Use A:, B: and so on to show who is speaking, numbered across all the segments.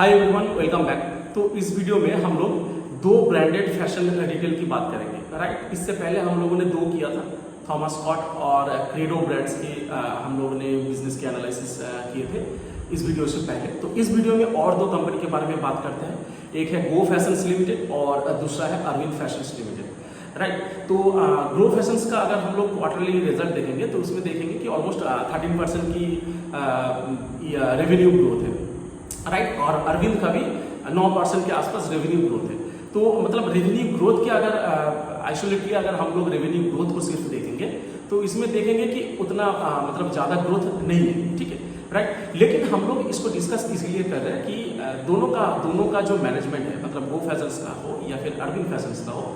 A: Hi everyone, welcome back. तो इस video में हम लोग दो ब्रांडेड फैशन रिटेल की बात करेंगे, राइट। इससे पहले हम लोगों ने दो किया था, थॉमस स्कॉट और क्रेडो ब्रांड्स के हम लोगों ने बिजनेस के एनालिसिस किए थे इस वीडियो से पहले। तो इस वीडियो में और दो कंपनी के बारे में बात करते हैं। एक है गो फैशंस लिमिटेड और दूसरा है अरविंद फैशंस लिमिटेड, राइट। तो ग्रो फैशंस का अगर हम लोग क्वार्टरली रिजल्ट देखेंगे तो उसमें देखेंगे कि ऑलमोस्ट 13% की रेवेन्यू ग्रोथ है, राइट। और अरविंद का भी 9% के आसपास रेवेन्यू ग्रोथ है। तो मतलब रेवेन्यू ग्रोथ के अगर आइसोलेटली अगर हम लोग रेवेन्यू ग्रोथ को सिर्फ देखेंगे तो इसमें देखेंगे कि उतना मतलब ज़्यादा ग्रोथ नहीं है, ठीक है, राइट। लेकिन हम लोग इसको डिस्कस इसलिए कर रहे हैं कि दोनों का जो मैनेजमेंट है, मतलब गो फैशंस का हो या फिर अरविंद फैशंस का हो,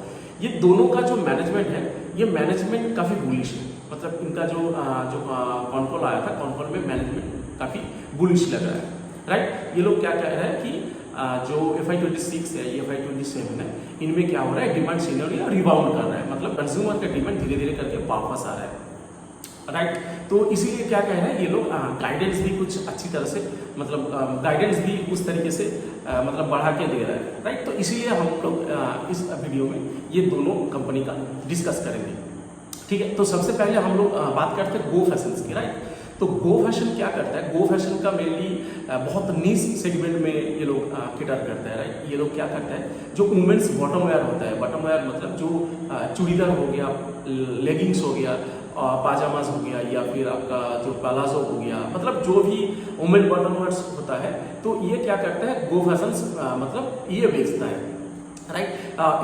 A: ये दोनों का जो मैनेजमेंट है ये मैनेजमेंट काफ़ी बुलिश है। मतलब इनका जो कॉन्कॉल आया था, कॉन्कॉल में मैनेजमेंट काफ़ी बुलिश लग रहा है, राइट। ये लोग क्या कह रहे हैं कि जो FY26 है, FY27 है, इनमें क्या हो रहा है, डिमांड सिनेरियो रिबाउंड कर रहा है। मतलब कंज्यूमर का डिमांड धीरे धीरे करके वापस आ रहा है, राइट। तो इसीलिए क्या कह रहे हैं ये लोग, गाइडेंस भी कुछ अच्छी तरह से, मतलब गाइडेंस भी उस तरीके से मतलब बढ़ा के दे रहा है, राइट। तो इसीलिए हम लोग इस वीडियो में ये दोनों कंपनी का डिस्कस करेंगे, ठीक है। तो सबसे पहले हम लोग बात करते हैं गो फैशंस की, राइट। तो गो फैशन क्या करता है, गो फैशन का मेनली बहुत नीश सेगमेंट में ये लोग कैटर करता है, राइट। ये लोग क्या करता है, जो वुमेन्स बॉटम वेयर होता है, बॉटम वेयर मतलब जो चूड़ीदार हो गया, लेगिंग्स हो गया, पाजामाज हो गया, या फिर आपका जो प्लाजो हो गया, मतलब जो भी वुमेन बॉटम वेयर होता है, तो ये क्या करता है, गो फैशंस मतलब ये बेचता है, राइट।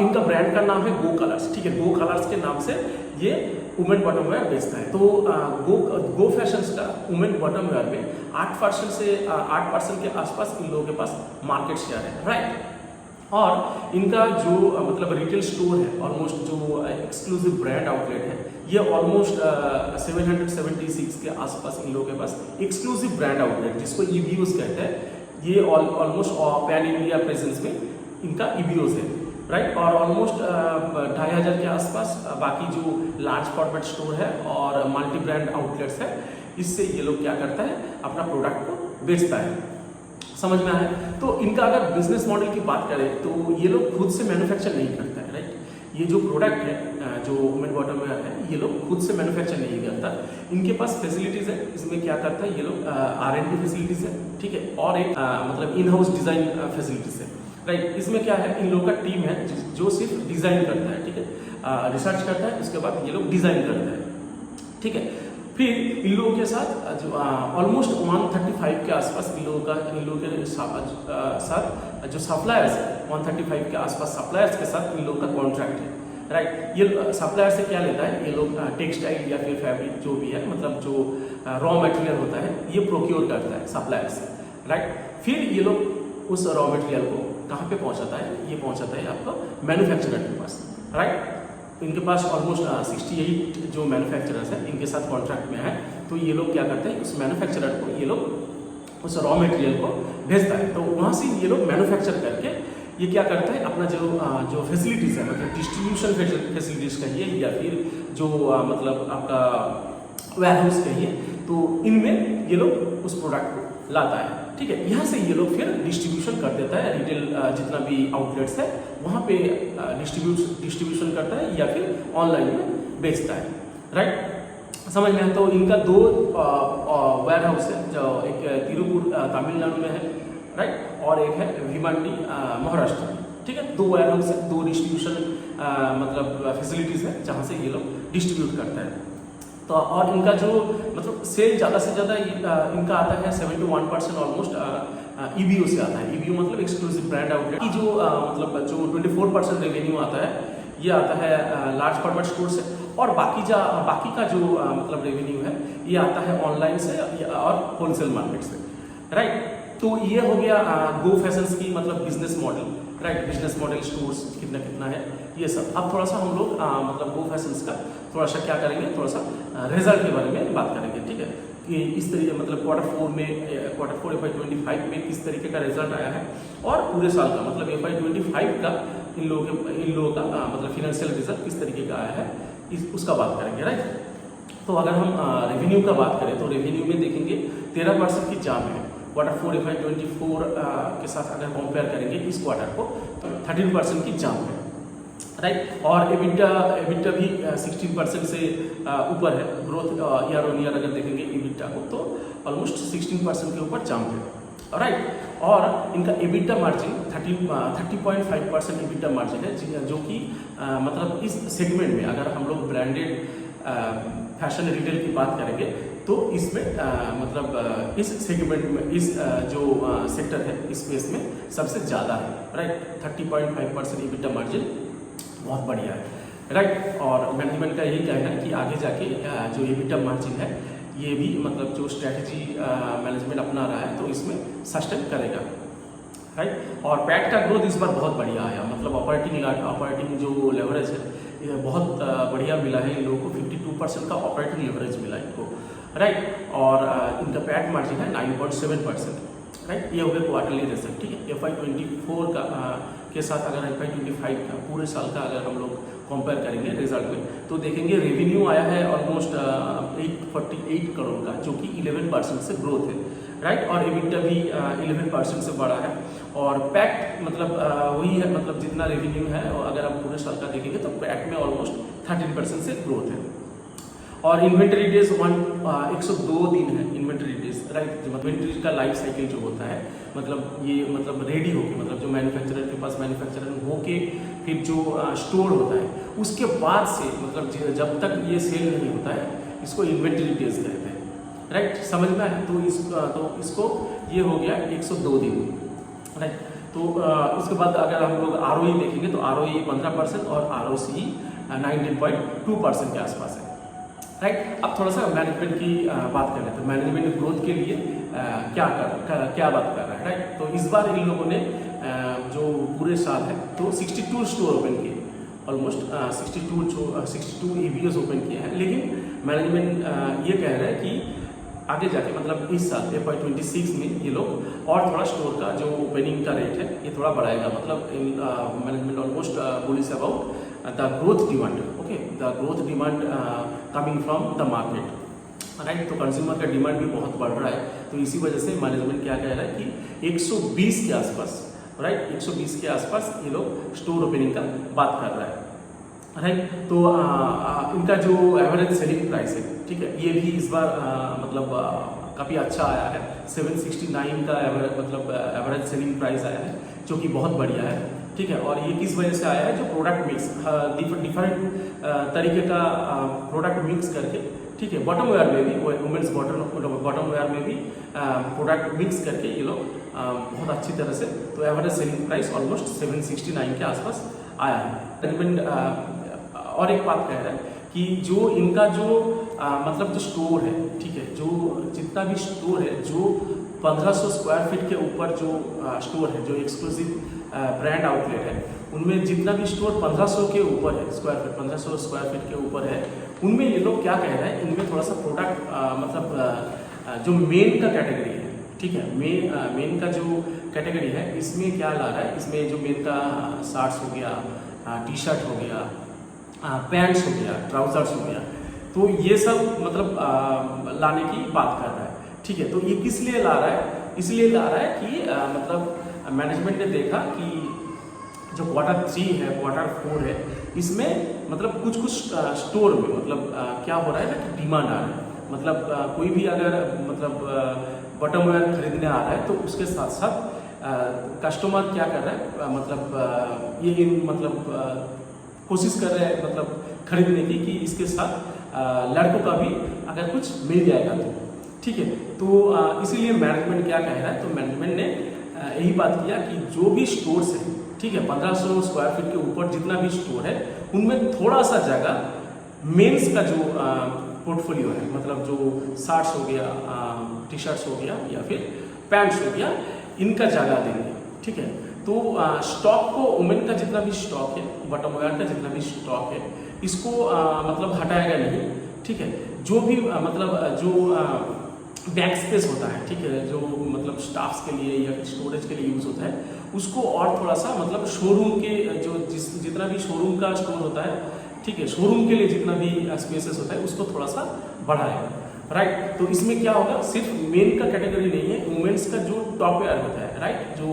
A: इनका ब्रांड का नाम है गो कलर्स, ठीक है। गो कलर्स के नाम से ये वुमेन बॉटम वेयर बेचता है। तो गो फैशंस का वुमेन बॉटम वेयर में 8% के आसपास इन लोगों के पास मार्केट शेयर है, राइट। और इनका जो मतलब रिटेल स्टोर है, ऑलमोस्ट जो एक्सक्लूसिव ब्रांड आउटलेट है, ये ऑलमोस्ट 776 के आसपास इन लोगों के पास एक्सक्लूसिव ब्रांड आउटलेट, जिसको EBOs कहते हैं, ये ऑलमोस्ट पैन इंडिया प्रेजेंस में इनका EBOs है, राइट। और ऑलमोस्ट 2500 के आसपास बाकी जो लार्ज फॉर्मेट स्टोर है और मल्टी ब्रांड आउटलेट्स है, इससे ये लोग क्या करता है, अपना प्रोडक्ट को बेचता है। समझ में आया। तो इनका अगर बिजनेस मॉडल की बात करें तो ये लोग खुद से मैन्युफैक्चर नहीं करता है, राइट। ये जो प्रोडक्ट है, जो वुमेन बॉटम वेयर है, ये लोग खुद से मैन्युफैक्चर नहीं करता। इनके पास फैसिलिटीज़ है, इसमें क्या करता है ये लोग, R&D फैसिलिटीज़ है, ठीक है। और एक मतलब इन हाउस डिज़ाइन फैसिलिटीज़ है, राइट। इसमें क्या है, इन लोगों का टीम है जो सिर्फ डिज़ाइन करता है, ठीक है, रिसर्च करता है, उसके बाद ये लोग डिज़ाइन करता है, ठीक है। फिर इन लोगों के साथ जो ऑलमोस्ट 135 के आसपास इन लोगों के साथ जो सप्लायर्स है, 135 के आसपास सप्लायर्स के साथ इन लोगों का कॉन्ट्रैक्ट है, राइट। ये सप्लायर से क्या लेता है, ये लोग टेक्सटाइल या फिर फैब्रिक जो भी है, मतलब जो रॉ मटेरियल होता है, ये प्रोक्योर करता है सप्लायर से, राइट। फिर ये लोग उस रॉ मटेरियल को कहाँ पे पहुँचाता है, ये पहुँचाता है आपका मैन्युफैक्चरर के पास, राइट। इनके पास ऑलमोस्ट 68 जो मैन्युफैक्चरर्स हैं, इनके साथ कॉन्ट्रैक्ट में है। तो ये लोग क्या करते हैं, उस मैन्युफैक्चरर को ये लोग उस रॉ मटेरियल को भेजता है। तो वहाँ से ये लोग मैन्युफैक्चर करके ये क्या करता है, अपना जो फैसिलिटीज़ है, मतलब डिस्ट्रीब्यूशन फैसिलिटीज़ कहिए या फिर जो मतलब आपका वेयर हाउस कहिए, तो इनमें ये लोग उस प्रोडक्ट को लाता है, ठीक है। यहाँ से ये लोग फिर डिस्ट्रीब्यूशन कर देता है, रिटेल जितना भी आउटलेट्स है वहाँ पे डिस्ट्रीब्यूशन करता है या फिर ऑनलाइन में बेचता है, राइट। समझ में है। तो इनका दो वेयर हाउस है, जो एक तिरुपुर तमिलनाडु में है, राइट, और एक है भिवंडी महाराष्ट्र में, ठीक है। दो वेयर हाउस है, दो डिस्ट्रीब्यूशन मतलब फैसिलिटीज़ है जहाँ से ये लोग डिस्ट्रीब्यूट करता है। तो और इनका जो मतलब सेल ज़्यादा से ज़्यादा इनका आता है 71% ऑलमोस्ट EBO से आता है। EBO मतलब एक्सक्लूसिव ब्रांड आउटलेट की जो मतलब जो 24% रेवेन्यू आता है, ये आता है लार्ज फॉर्मेट स्टोर से। और बाकी का जो मतलब रेवेन्यू है, ये आता है ऑनलाइन से और होलसेल मार्केट से, राइट। तो ये हो गया गो फैशंस की मतलब business model, right. Business model, stores कितना है, ये सब। अब थोड़ा सा हम लोग मतलब गो फैशंस का थोड़ा सा क्या करेंगे, थोड़ा सा रिजल्ट के बारे में बात करेंगे, ठीक है। कि इस तरीके मतलब क्वार्टर 4 FY25 में किस तरीके का रिजल्ट आया है, और पूरे साल का मतलब FY25 का इन लोगों का मतलब फिनेंशियल रिजल्ट किस तरीके का आया है, उसका बात करेंगे, राइट। तो अगर हम रेवेन्यू का बात करें तो रेवेन्यू में देखेंगे 13% की जाम है, Q4 FY24 के साथ अगर कंपेयर करेंगे इस क्वार्टर को, तो 13% की जंप है, राइट। और EBITDA भी 16% से ऊपर है ग्रोथ, ईयर ऑन ईयर अगर देखेंगे EBITDA को तो ऑलमोस्ट 16% के ऊपर जंप है, राइट। और इनका EBITDA मार्जिन 30.5% EBITDA मार्जिन है, जो कि मतलब इस सेगमेंट में अगर हम लोग ब्रांडेड फैशन रिटेल की बात करेंगे तो इसमें मतलब इस सेगमेंट में इस जो सेक्टर है इस स्पेस में सबसे ज़्यादा है, राइट। 30.5% EBITDA मार्जिन बहुत बढ़िया है, राइट। और मैनेजमेंट का यही कहना है कि आगे जाके जो EBITDA मार्जिन है ये भी मतलब जो स्ट्रैटेजी मैनेजमेंट अपना रहा है तो इसमें सस्टेन करेगा, राइट। और पैट का ग्रोथ इस बार बहुत बढ़िया आया, मतलब ऑपरेटिंग जो लेवरेज है ये बहुत बढ़िया मिला है इन लोगों को, 52% का ऑपरेटिंग लेवरेज मिला इनको, राइट। और इनका पैट मार्जिन है 9.7%, राइट। ये हो गया क्वार्टरली रिजल्ट, ठीक है। FY24 का के साथ अगर FY25 का पूरे साल का अगर हम लोग कंपेयर करेंगे रिजल्ट में तो देखेंगे रेवेन्यू आया है ऑलमोस्ट 848 करोड़ का, जो कि 11% से ग्रोथ है, राइट। और EBITDA भी 11% से बढ़ा है। और पैक्ट मतलब वही है, मतलब जितना रेवेन्यू है और अगर हम पूरे साल का देखेंगे तो पैक्ट में ऑलमोस्ट 13% से ग्रोथ है। और इन्वेंट्री डेज 102 दिन है इन्वेंट्री डेज, राइट। इन्वेंट्री का लाइफ साइकिल जो होता है मतलब ये मतलब रेडी होके, मतलब जो मैन्युफैक्चरर के पास मैन्युफैक्चर होके फिर जो स्टोर होता है उसके बाद से मतलब जब तक ये सेल नहीं होता है इसको इन्वेंट्री डेज कहते हैं, राइट। समझ में आया? तो इसको ये हो गया 102 दिन, राइट। तो इसके बाद अगर हम लोग ROE देखेंगे तो ROE 15% और ROCE 19.2% के आसपास है, राइट। अब थोड़ा सा मैनेजमेंट की बात कर लेते हैं। मैनेजमेंट ग्रोथ के लिए क्या बात कर रहा है, राइट। तो इस बार इन लोगों ने जो पूरे साल है तो 62 स्टोर ओपन किए, ऑलमोस्ट 62 EBOs ओपन किए हैं। लेकिन मैनेजमेंट ये कह रहा है कि आगे जाके मतलब इस साल FY26 में ये लोग और थोड़ा स्टोर का जो ओपनिंग का रेट है ये थोड़ा बढ़ाएगा, मतलब management almost bullish about the growth demand, okay, the growth demand coming from the market, right. तो कंज्यूमर का डिमांड भी बहुत बढ़ रहा है, तो इसी वजह से मैनेजमेंट क्या कह रहा है कि 120 के आसपास, राइट, 120 के आसपास ये लोग स्टोर ओपनिंग का बात कर रहा है, राइट। तो इनका जो एवरेज सेलिंग प्राइस है, ठीक है, ये भी इस बार मतलब काफ़ी अच्छा आया है। 769 का एवरेज सेलिंग प्राइस आया है, जो कि बहुत बढ़िया है, ठीक है। और ये किस वजह से आया है, जो प्रोडक्ट मिक्स डिफरेंट तरीके का प्रोडक्ट मिक्स करके, ठीक है, बॉटम वेयर में भी, वुमेन्स बॉटम वेयर में भी प्रोडक्ट मिक्स करके ये लोग बहुत अच्छी तरह से, तो एवरेज सेलिंग प्राइस ऑलमोस्ट 769 के आसपास आया है। और एक बात कह रहा है कि जो इनका जो मतलब जो स्टोर है, ठीक है, जो जितना भी स्टोर है, जो 1500 स्क्वायर फीट के ऊपर जो स्टोर है, जो एक्सक्लूसिव ब्रांड आउटलेट है, उनमें जितना भी स्टोर 1500 के ऊपर है, 1500 स्क्वायर फीट के ऊपर है, उनमें ये लोग क्या कह रहे हैं, इनमें थोड़ा सा प्रोडक्ट मतलब जो मेन का कैटेगरी है, ठीक है, मेन का जो कैटेगरी है इसमें क्या ला रहा है, इसमें जो मेन का शर्ट्स हो गया, टी शर्ट हो गया, पैंट्स हो गया, ट्राउजर्स हो गया, तो ये सब मतलब लाने की बात कर रहा है, ठीक है। तो ये किस लिए ला रहा है, इसलिए ला रहा है कि मतलब मैनेजमेंट ने देखा कि जो Q3 है, Q4 है, इसमें मतलब कुछ स्टोर में मतलब क्या हो रहा है ना कि डिमांड आ रहा है, मतलब कोई भी अगर मतलब बॉटम वेयर खरीदने आ रहा है तो उसके साथ साथ कस्टमर क्या कर रहा है, मतलब ये मतलब कोशिश कर रहे हैं मतलब खरीदने की कि इसके साथ लड़कों का भी अगर कुछ मिल जाएगा तो, ठीक है। तो इसीलिए मैनेजमेंट क्या कह रहा है, तो मैनेजमेंट ने यही बात किया कि जो भी स्टोर्स है, ठीक है, 1500 स्क्वायर फीट के ऊपर जितना भी स्टोर है, उनमें थोड़ा सा जगह मेंस का जो पोर्टफोलियो है, मतलब जो शर्ट्स हो गया, टी शर्ट्स हो गया या फिर पैंट्स हो गया, इनका जगह देंगे, ठीक है। तो स्टॉक को, वुमेन का जितना भी स्टॉक है, बॉटम वेयर का जितना भी स्टॉक है, इसको मतलब हटाएगा नहीं, ठीक है। जो भी मतलब जो बैक स्पेस होता है, ठीक है, जो मतलब स्टाफ्स के लिए या स्टोरेज के लिए यूज़ होता है, उसको और थोड़ा सा मतलब शोरूम के जो जितना भी शोरूम का स्टोर होता है, ठीक है, शोरूम के लिए जितना भी स्पेसेस होता है उसको थोड़ा सा बढ़ाएगा, राइट। तो इसमें क्या होगा, सिर्फ मेन का कैटेगरी नहीं है, वुमेन्स का जो टॉप वेयर होता है, राइट, जो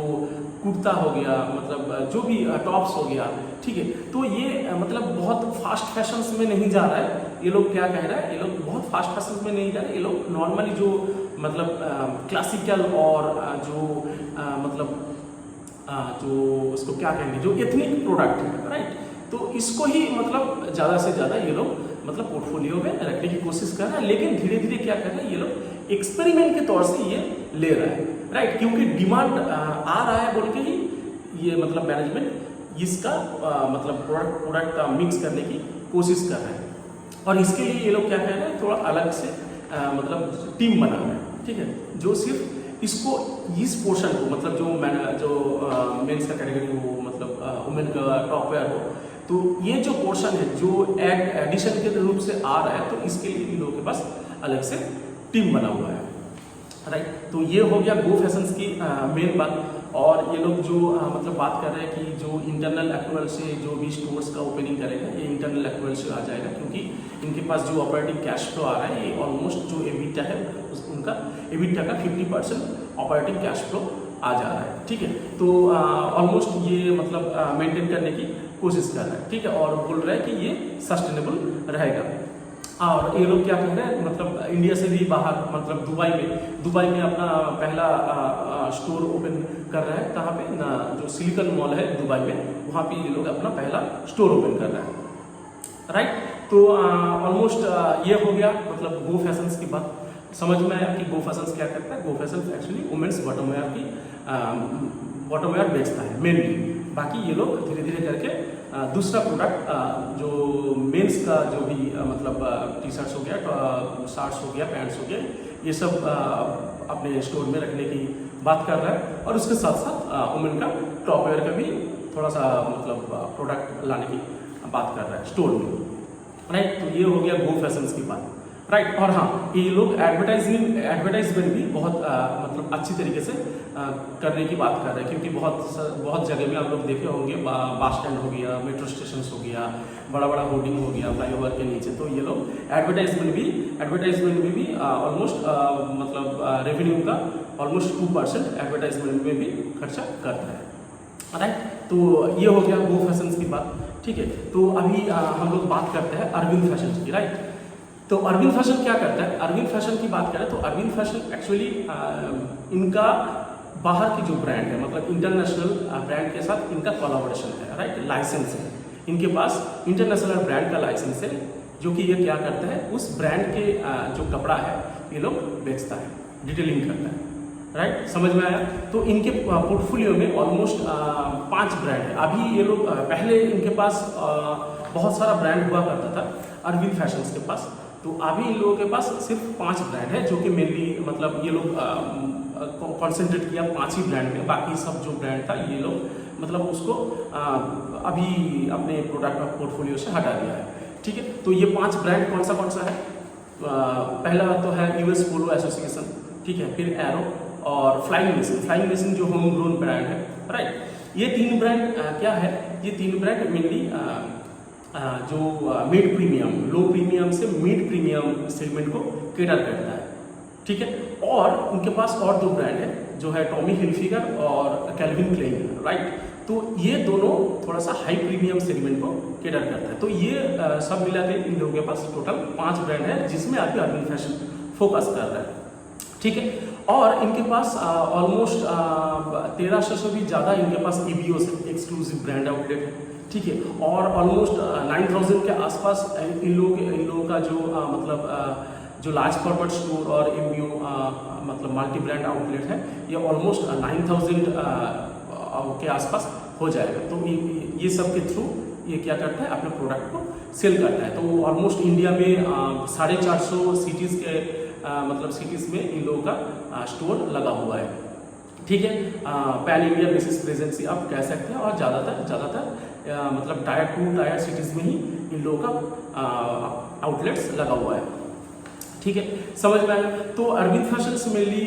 A: कुर्ता हो गया, मतलब जो भी टॉप्स हो गया, ठीक है। तो ये मतलब बहुत फास्ट फैशंस में नहीं जा रहा है, ये लोग क्या कह रहा है, ये लोग बहुत फास्ट फैशंस में नहीं जा रहे, ये लोग नॉर्मली जो मतलब क्लासिकल और जो मतलब जो उसको क्या कहेंगे, जो एथनिक प्रोडक्ट है, राइट, तो इसको ही मतलब ज़्यादा से ज़्यादा ये लोग मतलब पोर्टफोलियो में रखने की कोशिश कर रहे हैं। लेकिन धीरे धीरे क्या कर रहे हैं, ये लोग एक्सपेरिमेंट के तौर से ये ले रहा है, राइट, क्योंकि डिमांड आ रहा है बोल के ही ये मतलब मैनेजमेंट इसका मतलब प्रोडक्ट का मिक्स करने की कोशिश कर रहे हैं। और इसके लिए ये लोग क्या कह रहे हैं, थोड़ा अलग से मतलब टीम बना रहे हैं, ठीक है, जो सिर्फ इसको इस पोर्शन को मतलब जो मेंस का कैटेगरी हो, मतलब वुमेन का टॉप वेयर हो, तो ये जो पोर्शन है जो एडिशन के रूप से आ रहा है, तो इसके लिए इन लोगों के पास अलग से टीम बना हुआ है, राइट। तो ये हो गया गो फैशंस की मेन बात। और ये लोग जो मतलब बात कर रहे हैं कि जो इंटरनल एक्रूअल से जो भी स्टोर्स का ओपनिंग करेगा, ये इंटरनल एक्रूअल से आ जाएगा, क्योंकि इनके पास जो ऑपरेटिंग कैश फ्लो आ रहा है, ये ऑलमोस्ट जो एबिटा है उनका एबिटा का 50% ऑपरेटिंग कैश फ्लो आ जा रहा है, ठीक है। तो ऑलमोस्ट ये मतलब मेंटेन करने की कोशिश कर रहा है, ठीक है, और बोल रहा है कि ये सस्टेनेबल रहेगा। और ये लोग क्या कह रहे हैं, मतलब इंडिया से भी बाहर, मतलब दुबई में अपना पहला स्टोर ओपन कर रहा है, कहाँ पे ना, जो सिलिकॉन मॉल है दुबई में, वहाँ पे ये लोग अपना पहला स्टोर ओपन कर रहा है, राइट। तो ऑलमोस्ट ये हो गया मतलब गो फैशंस की बात। समझ में आया कि गो फैशंस क्या करता है। Go Fashions actually women's bottom wear की बॉटम वेयर बेचता है मेनली। बाकी ये लोग धीरे धीरे करके दूसरा प्रोडक्ट जो मेंस का जो भी मतलब टी शर्ट्स हो गया, शर्ट्स हो गया, पैंट्स हो गया, ये सब अपने स्टोर में रखने की बात कर रहा है। और उसके साथ साथ वुमेन का टॉप वेयर का भी थोड़ा सा मतलब प्रोडक्ट लाने की बात कर रहा है स्टोर में, राइट। तो ये हो गया गो फैशंस की बात, राइट। और हाँ, ये लोग एडवर्टाइजमेंट भी बहुत मतलब अच्छी तरीके से करने की बात कर रहे हैं, क्योंकि बहुत जगह में आप लोग देखे होंगे, बस स्टैंड हो गया, मेट्रो स्टेशन हो गया, बड़ा बड़ा होर्डिंग हो गया फ्लाईओवर के नीचे, तो ये लोग एडवर्टाइजमेंट में भी ऑलमोस्ट मतलब रेवेन्यू का ऑलमोस्ट 2% एडवर्टाइजमेंट में भी खर्चा करता है, राइट। तो ये हो गया गो फैशंस की बात, ठीक है। तो अभी हम लोग बात करते हैं अरविंद फैशन की, राइट। तो अरविंद फैशन क्या करता है, अरविंद फैशन की बात करें तो अरविंद फैशन एक्चुअली इनका बाहर की जो ब्रांड है, मतलब इंटरनेशनल ब्रांड के साथ इनका कोलैबोरेशन है, राइट, लाइसेंस है इनके पास, इंटरनेशनल ब्रांड का लाइसेंस है, जो कि ये क्या करता है, उस ब्रांड के जो कपड़ा है ये लोग बेचता है, डिटेलिंग करता है, राइट। समझ में आया। तो इनके पोर्टफोलियो में ऑलमोस्ट 5 ब्रांड है। अभी ये लोग पहले इनके पास बहुत सारा ब्रांड हुआ करता था अरविंद फैशंस के पास, तो अभी इन लोगों के पास सिर्फ 5 ब्रांड है, जो कि मेनली मतलब ये लोग कॉन्सेंट्रेट किया 5 ही ब्रांड में। बाकी सब जो ब्रांड था ये लोग मतलब उसको अभी अपने प्रोडक्ट पोर्टफोलियो से हटा दिया है, ठीक है। तो ये 5 ब्रांड कौन सा है, पहला तो है यूएस पोलो एसोसिएशन, ठीक है, फिर एरो और फ्लाइंग मशीन जो होम ग्रोन ब्रांड है, राइट। ये 3 ब्रांड क्या है, ये 3 ब्रांड मेनली जो मिड प्रीमियम, लो प्रीमियम से मिड प्रीमियम सेगमेंट को केटर करता है, ठीक है। और उनके पास और 2 ब्रांड है, जो है टॉमी हिलफिगर और कैल्विन क्लेइन, राइट। तो ये दोनों थोड़ा सा हाई प्रीमियम सेगमेंट को केटर करता है। तो ये सब मिला के इन लोगों के पास टोटल 5 ब्रांड है, जिसमें अभी अरविंद फैशन फोकस कर रहा है, ठीक है। और इनके पास ऑलमोस्ट 1300 से भी ज़्यादा इनके पास EBO से एक्सक्लूसिव ब्रांड आउटलेट है, ठीक है। और ऑलमोस्ट 9000 के आसपास इन लोगों का जो मतलब जो लार्ज कॉर्पोरेट स्टोर और MBO मतलब मल्टी ब्रांड आउटलेट है, ये ऑलमोस्ट 9000 के आसपास हो जाएगा। तो ये सब के थ्रू ये क्या करता है, अपने प्रोडक्ट को सेल करता है। तो ऑलमोस्ट इंडिया में 450 सिटीज़ के मतलब सिटीज़ में इन लोगों का स्टोर लगा हुआ है, ठीक है। पैन इंडिया बेसिस प्रेजेंसी आप कह सकते हैं। और ज़्यादातर मतलब टायर 2 टायर सिटीज़ में ही इन लोगों का आउटलेट्स लगा हुआ है, ठीक है। समझ में आया। तो अरविंद फैशंस मेनली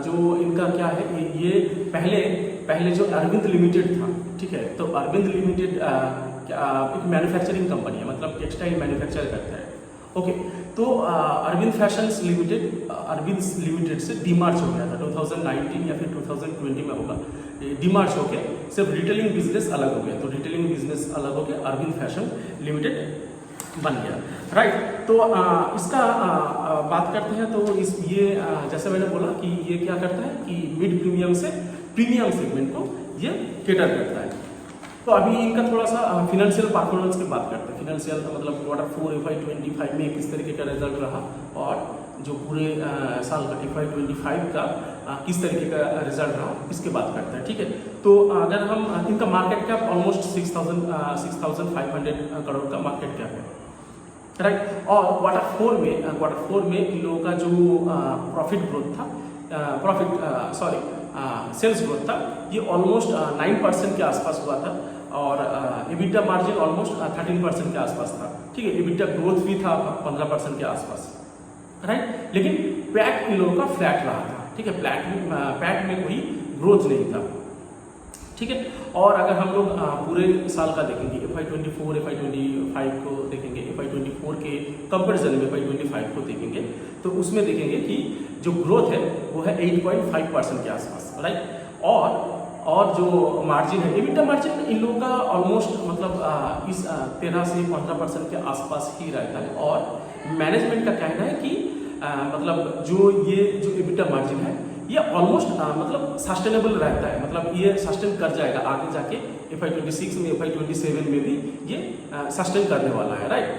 A: जो इनका क्या है, ये पहले जो अरविंद लिमिटेड था, ठीक है। तो अरविंद लिमिटेड एक मैन्युफैक्चरिंग कंपनी है, मतलब टेक्सटाइल मैन्युफैक्चर करता है। ओके, तो अरविंद फैशंस लिमिटेड से डीमार्च हो गया था 2019 या फिर 2020 में होगा, डीमार्च हो गया, सिर्फ रिटेलिंग बिजनेस अलग हो गया, तो रिटेलिंग बिजनेस अलग हो गया, अरविंद फैशन लिमिटेड बन गया, राइट। तो इसका बात करते हैं, तो ये जैसे मैंने बोला कि ये क्या करता है कि मिड प्रीमियम से प्रीमियम सेगमेंट को ये केटर करता है। तो अभी इनका थोड़ा सा फिनेंशियल परफॉर्मेंस की बात करते हैं। फिनेंशियल मतलब Q4 FY25 में किस तरीके का रिजल्ट रहा और जो पूरे साल का FY25 का किस तरीके का रिजल्ट रहा, इसके बात करते हैं, ठीक है। तो अगर हम इनका मार्केट कैप ऑलमोस्ट 6,500 करोड़ का मार्केट कैप है, राइट। और Q4 में इन लोगों का जो प्रॉफिट ग्रोथ था, सेल्स ग्रोथ था, ये ऑलमोस्ट 9% के आसपास हुआ था और EBITDA मार्जिन ऑलमोस्ट 13% के आसपास था, ठीक है। EBITDA ग्रोथ भी था 15% के आसपास, राइट। लेकिन पैट इन लोगों का फ्लैट रहा था, ठीक है, पैट में कोई ग्रोथ नहीं था, ठीक है। और अगर हम लोग पूरे साल का देखेंगे, FY24 FY25 को देखेंगे, FY24 के कंपेरिजन में FY25 को देखेंगे, तो उसमें देखेंगे कि जो ग्रोथ है वो है 8.5% के आसपास, राइट। और जो मार्जिन है, EBITDA मार्जिन इन लोगों का ऑलमोस्ट मतलब इस 13 से 15% के आसपास ही रहता है। और मैनेजमेंट का कहना है कि मतलब जो EBITDA मार्जिन है ये ऑलमोस्ट मतलब सस्टेनेबल रहता है, मतलब ये सस्टेन कर जाएगा आगे जाके FY26 में, FY27 में भी ये सस्टेन करने वाला है, राइट,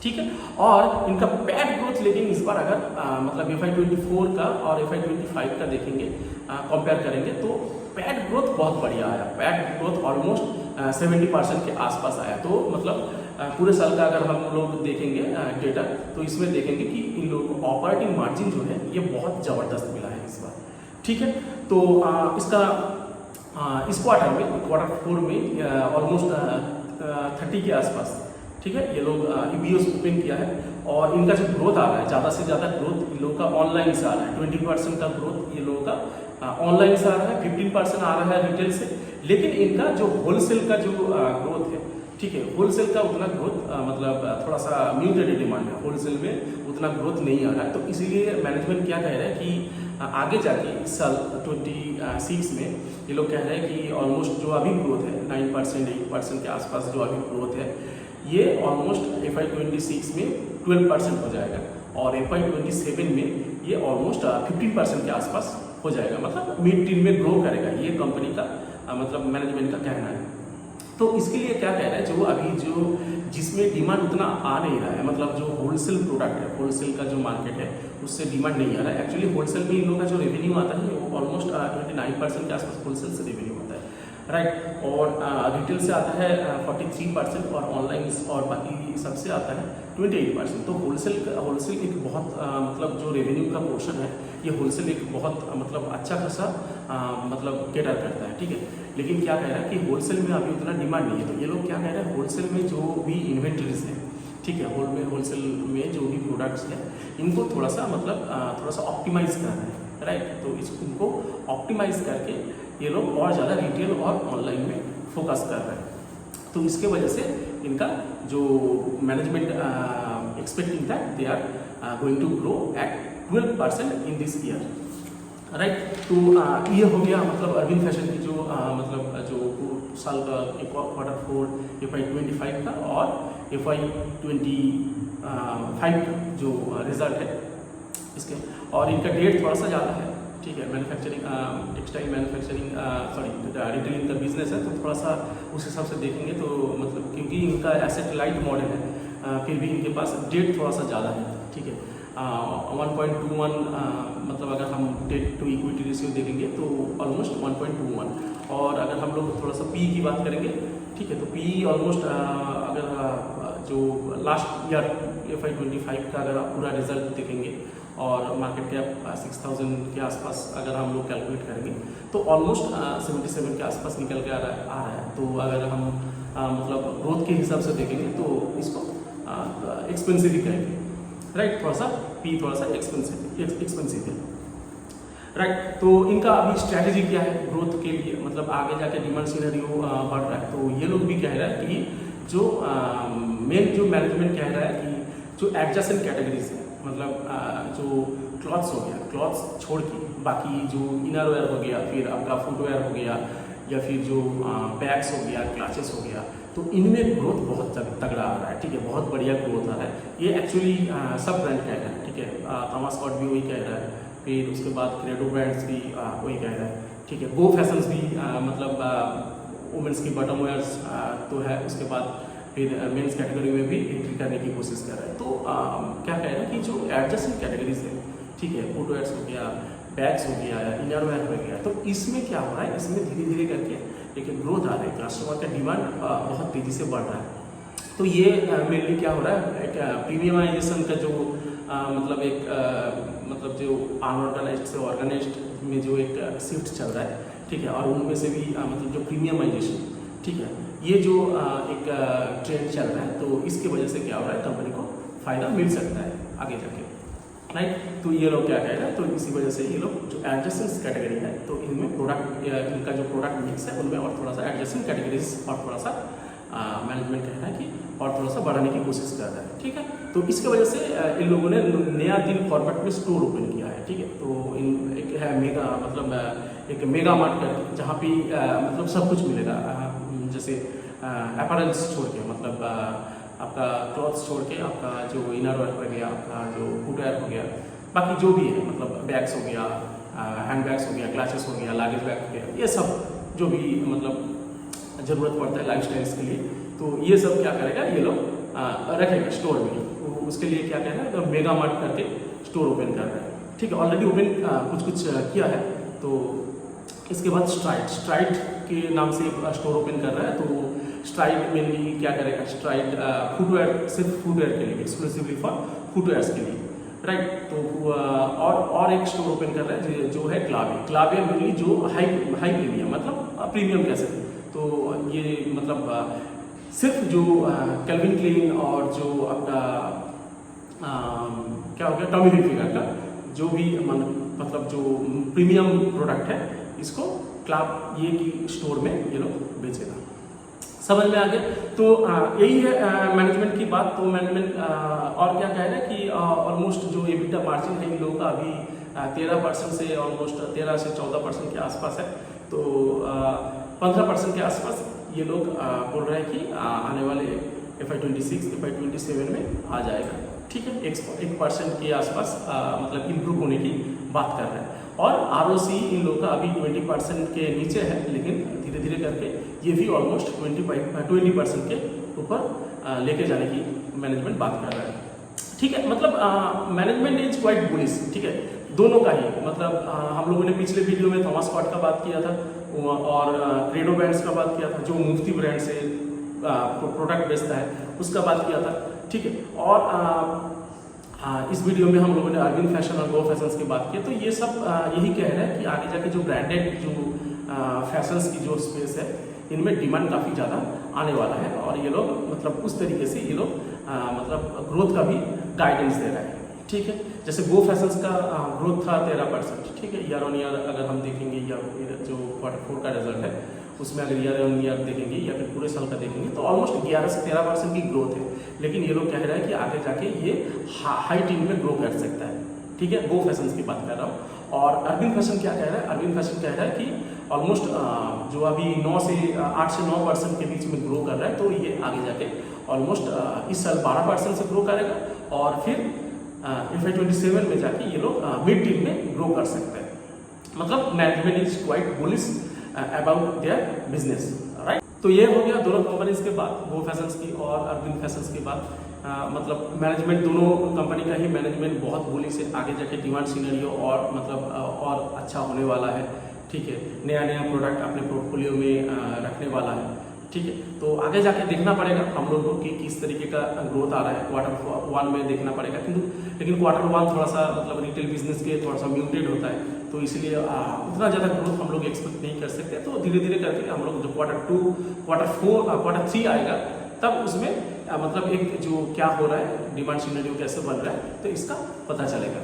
A: ठीक है। और इनका पैट ग्रोथ लेकिन इस बार अगर मतलब FY24 का और FY25 का देखेंगे, कंपेयर करेंगे, तो पैट ग्रोथ बहुत बढ़िया आया, पैट ग्रोथ ऑलमोस्ट 70% के आसपास आया। तो मतलब पूरे साल का अगर हम लोग देखेंगे डेटा, तो इसमें देखेंगे कि इन लोगों को ऑपरेटिंग मार्जिन जो है ये बहुत ज़बरदस्त मिला है इस बार, ठीक है। तो इसका इस Q4 में ऑलमोस्ट 30 के आसपास, ठीक है, ये लोग EBOs ओपन किया है। और इनका जो ग्रोथ आ रहा है, ज़्यादा से ज़्यादा ग्रोथ इन लोगों का ऑनलाइन से आ रहा है, 20% का ग्रोथ ये लोगों का ऑनलाइन से आ रहा है, 15% आ रहा है रिटेल से। लेकिन इनका जो होलसेल का जो ग्रोथ है, ठीक है, होलसेल का उतना ग्रोथ मतलब थोड़ा सा म्यूटेड डिमांड है, होलसेल में उतना ग्रोथ नहीं आ रहा है। तो इसीलिए मैनेजमेंट क्या कह रहा है कि आगे जाके इस साल 26 में ये लोग कह रहे हैं कि ऑलमोस्ट जो अभी ग्रोथ है 9% 8% के आसपास जो अभी ग्रोथ है, ये ऑलमोस्ट FY26 में 12% हो जाएगा और FY27 में ये ऑलमोस्ट 15% के आसपास हो जाएगा, मतलब मिड टीन में ग्रो करेगा, ये कंपनी का मतलब मैनेजमेंट का कहना है। तो इसके लिए क्या कह रहा है, जिसमें डिमांड उतना आ नहीं रहा है, मतलब जो होलसेल प्रोडक्ट है, होलसेल का जो मार्केट है उससे डिमांड नहीं आ रहा है। एक्चुअली होलसेल में इन लोगों का जो रेवेन्यू आता है वो ऑलमोस्ट 29% के आसपास होलसेल से रेवेन्यू आता है, राइट। और रिटेल से आता है 43% और ऑनलाइन और बाकी सबसे आता है 28%। तो होलसेल एक बहुत मतलब जो रेवेन्यू का पोर्शन है, ये होलसेल एक बहुत मतलब अच्छा खासा मतलब केटर करता है, ठीक है। लेकिन क्या कह रहा है कि होलसेल में अभी उतना डिमांड नहीं है। तो ये लोग क्या कह रहे हैं, होलसेल में जो भी इन्वेंटरीज है, ठीक है, होलसेल में जो भी प्रोडक्ट्स हैं इनको थोड़ा सा ऑप्टिमाइज कर रहे हैं, राइट। तो इनको ऑप्टिमाइज करके ये लोग और ज़्यादा रिटेल और ऑनलाइन में फोकस कर रहे हैं। तो इसके वजह से इनका जो management expecting that they are going to grow at 12% in this year, right. तो ये हो गया मतलब अरविंद फैशन की जो मतलब जो साल का Q4 FY25 का और FY25 का जो रिजल्ट है इसके, और इनका डेट थोड़ा सा ज़्यादा है, ठीक है। मैन्युफैक्चरिंग टेक्सटाइल मैन्युफैक्चरिंग रिटेलिंग का बिजनेस है, तो थोड़ा सा उस हिसाब से देखेंगे तो मतलब क्योंकि इनका एसेट लाइट मॉडल है, फिर भी इनके पास डेट थोड़ा सा ज़्यादा है, ठीक है। 1.21 मतलब अगर हम डेट टू इक्विटी रेशियो देखेंगे तो ऑलमोस्ट 1.21। और अगर हम लोग थोड़ा सा पी की बात करेंगे, ठीक है, तो पी ऑलमोस्ट अगर जो लास्ट ईयर FY25 का अगर आप पूरा रिजल्ट देखेंगे और मार्केट कैप 6000 के आसपास अगर हम लोग कैलकुलेट करेंगे तो ऑलमोस्ट 77 के आसपास निकल के आ रहा है। तो अगर हम मतलब ग्रोथ के हिसाब से देखेंगे तो इसको एक्सपेंसिव ही कहेंगे, राइट। थोड़ा सा पी थोड़ा सा एक्सपेंसिव है, राइट। तो इनका अभी स्ट्रैटेजी क्या है ग्रोथ के लिए, मतलब आगे जाके डिमांड सिनेरियो बढ़ रहा है, तो ये लोग भी कह रहा है कि जो मेन जो मैनेजमेंट कह रहा है कि जो एडजेसेंट कैटेगरीज है, मतलब जो क्लॉथ्स हो गया, क्लॉथ्स छोड़ के बाकी जो इनर वेयर हो गया, फिर आपका फुटवेयर हो गया, या फिर जो बैग्स हो गया, क्लाचेस हो गया, तो इनमें ग्रोथ बहुत तगड़ा आ रहा है। ठीक है, बहुत बढ़िया ग्रोथ आ रहा है। ये एक्चुअली सब ब्रांड कह रहा है। ठीक है, थॉमस स्कॉट भी वही कह रहा है, फिर उसके बाद क्रेडो ब्रांड्स भी वही कह रहा है। ठीक है, गो फैशंस भी मतलब वुमेंस की बॉटम वेयर्स तो है, उसके बाद फिर मेंस कैटेगरी में भी एंट्री करने की कोशिश कर रहा है। तो क्या कह रहे हैं कि जो एडजस्टेंट कैटेगरीज है, ठीक है, फुटवेयर्स हो गया, बैग्स हो गया, इनर वेयर हो गया, तो इसमें क्या हो रहा है, इसमें धीरे धीरे करके एक ग्रोथ आ रही है, कस्टमर का डिमांड बहुत तेज़ी से बढ़ रहा है। तो ये मेनली क्या हो रहा है, एक प्रीमियमाइजेशन का जो मतलब एक मतलब जो अनऑर्गेनाइज्ड से ऑर्गेनाइज्ड में जो एक शिफ्ट चल रहा है। ठीक है, और उनमें से भी मतलब जो प्रीमियमाइजेशन, ठीक है, ये जो एक ट्रेंड चल रहा है, तो इसकी वजह से क्या हो रहा है, कंपनी को फ़ायदा मिल सकता है आगे जाके, राइट। तो ये लोग क्या कह रहे हैं, तो इसी वजह से ये लोग जो एडजेसेंट कैटेगरी है, तो इनमें प्रोडक्ट, इनका जो प्रोडक्ट मिक्स है उनमें और थोड़ा सा एडजेसेंट कैटेगरीज और थोड़ा सा मैनेजमेंट कह रहा है कि और थोड़ा सा बढ़ाने की कोशिश कर रहा है। ठीक है, तो इसके वजह से इन लोगों ने नया दिन फॉर्मेट में स्टोर ओपन किया है। ठीक है, तो इन एक है मेगा, मतलब एक मेगा मार्ट करके, जहाँ पे मतलब सब कुछ मिलेगा, जैसे अपैरल्स छोड़ के, मतलब आपका क्लॉथ्स छोड़ के, आपका जो इनर वेयर हो गया, आपका जो फुटवेयर हो गया, बाकी जो भी है, मतलब बैग्स हो गया, हैंड बैग्स हो गया, क्लाचेस हो गया, लगेज बैग हो गया, ये सब जो भी मतलब ज़रूरत पड़ता है लाइफ स्टाइल्स के लिए, तो ये सब क्या करेगा, ये लोग रखेगा स्टोर में। तो उसके लिए क्या कहना है, तो मेगा मार्ट करके स्टोर ओपन कर रहा है। ठीक है, ऑलरेडी ओपन कुछ किया है। तो इसके बाद स्ट्राइड के नाम से स्टोर ओपन कर रहा है। तो स्ट्राइड मेनली क्या करेगा, स्ट्राइड फुटवेयर, सिर्फ फुटवेयर के लिए, एक्सक्लूसिवली फॉर फुटवेयर्स के लिए, राइट। तो और एक स्टोर ओपन कर रहा है जो है क्लावे मेनली जो हाई प्रीमियम, मतलब प्रीमियम कह सकते हैं। तो ये मतलब सिर्फ जो कैल्विन क्लेन और जो आपका क्या हो गया, टॉमी हिलफिगर का जो भी मतलब जो प्रीमियम प्रोडक्ट है, इसको क्लाब ये की स्टोर में ये लोग बेचेगा। समझ में आ गया। तो यही है मैनेजमेंट की बात। तो मैनेजमेंट और क्या कह रहे हैं कि ऑलमोस्ट जो एबिटा मार्जिन है इन लोगों का अभी 13% से ऑलमोस्ट 13 से 14% के आसपास है। तो 15% के आसपास ये लोग बोल रहे हैं कि आने वाले FY26 FY27 में आ जाएगा। ठीक है, 1% के आसपास मतलब इम्प्रूव होने की बात कर रहे हैं। और ROC इन लोगों का अभी 20% के नीचे है, लेकिन धीरे धीरे करके ये भी ऑलमोस्ट 20% के ऊपर लेके जाने की मैनेजमेंट बात कर रहा है। ठीक है, मतलब मैनेजमेंट इज क्वाइट बुलिश। ठीक है, दोनों का ही मतलब हम लोगों ने पिछले वीडियो में थॉमस स्कॉट का बात किया था और क्रेडो ब्रांड्स का बात किया था, जो मुफ्ती ब्रांड से प्रोडक्ट बेचता है, उसका बात किया था। ठीक है, और इस वीडियो में हम लोगों ने अरविंद फैशन और गो फैशंस की बात की। तो ये सब यही कह रहे हैं कि आगे जाके जो ब्रांडेड जो फैशंस की जो स्पेस है, इनमें डिमांड काफ़ी ज़्यादा आने वाला है। और ये लोग मतलब उस तरीके से ये लोग मतलब ग्रोथ का भी गाइडेंस दे रहे हैं। ठीक है, जैसे गो फैशंस का ग्रोथ था 13%। ठीक है, ईयर ऑन ईयर अगर हम देखेंगे, या जो Q4 का रिजल्ट है उसमें अगर ईयर ऑन ईयर देखेंगे या फिर पूरे साल का देखेंगे, तो ऑलमोस्ट 11 से 13% की ग्रोथ है। लेकिन ये लोग कह रहे हैं कि आगे जाके ये हाई टीन में ग्रो कर सकता है। ठीक है, गो फैशंस की बात कर रहा हूँ। और अरविंद फैशन क्या कह रहा है, अरविंद फैशन कह रहा है कि ऑलमोस्ट जो अभी 8 से 9% के बीच में ग्रो कर रहा है, तो ये आगे जाके ऑलमोस्ट इस साल 12% से ग्रो करेगा और फिर FY27 में जाके ये लोग मिड टीन में ग्रो कर सकते हैं। मतलब management is quite bullish about their business, right. तो ये हो गया दोनों कंपनीज के बात, गो फैशंस की और अरविंद फैशंस की बात। मतलब मैनेजमेंट, दोनों कंपनी का ही मैनेजमेंट बहुत बुलिश है। आगे जाके डिमांड सिनेरियो और मतलब और अच्छा होने वाला है। ठीक है, नया प्रोडक्ट अपने पोर्टफोलियो में रखने वाला है। ठीक है, तो आगे जाके देखना पड़ेगा हम लोगों को कि किस तरीके का ग्रोथ आ रहा है। Q1 में देखना पड़ेगा, लेकिन Q1 थोड़ा सा मतलब रिटेल बिजनेस के थोड़ा सा म्यूटेड होता है, तो इसलिए उतना ज़्यादा ग्रोथ हम लोग एक्सपेक्ट नहीं कर सकते। तो धीरे धीरे करके हम लोग जो Q2, Q4, Q3 आएगा, तब उसमें मतलब एक जो क्या हो रहा है, डिमांड सिनेरियो कैसे बन रहा है, तो इसका पता चलेगा,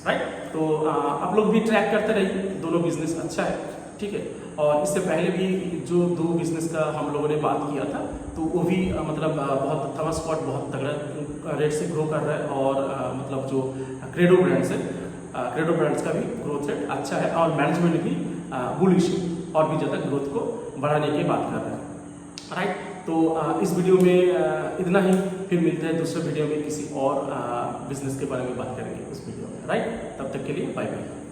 A: राइट। तो आप लोग भी ट्रैक करते रहिए, दोनों बिजनेस अच्छा है। ठीक है। और इससे पहले भी जो 2 बिजनेस का हम लोगों ने बात किया था, तो वो भी मतलब बहुत थॉमस स्कॉट बहुत तगड़ा रेट से ग्रो कर रहा है, और मतलब जो क्रेडो ब्रांड्स है, क्रेडो ब्रांड्स का भी ग्रोथ रेट अच्छा है, और मैनेजमेंट भी बुलिश और भी ज़्यादा ग्रोथ को बढ़ाने की बात कर रहा है, राइट। तो इस वीडियो में इतना ही, फिर मिलते हैं दूसरे वीडियो में किसी और बिजनेस के बारे में बात करेंगे उस वीडियो में, राइट। तब तक के लिए बाय बाय।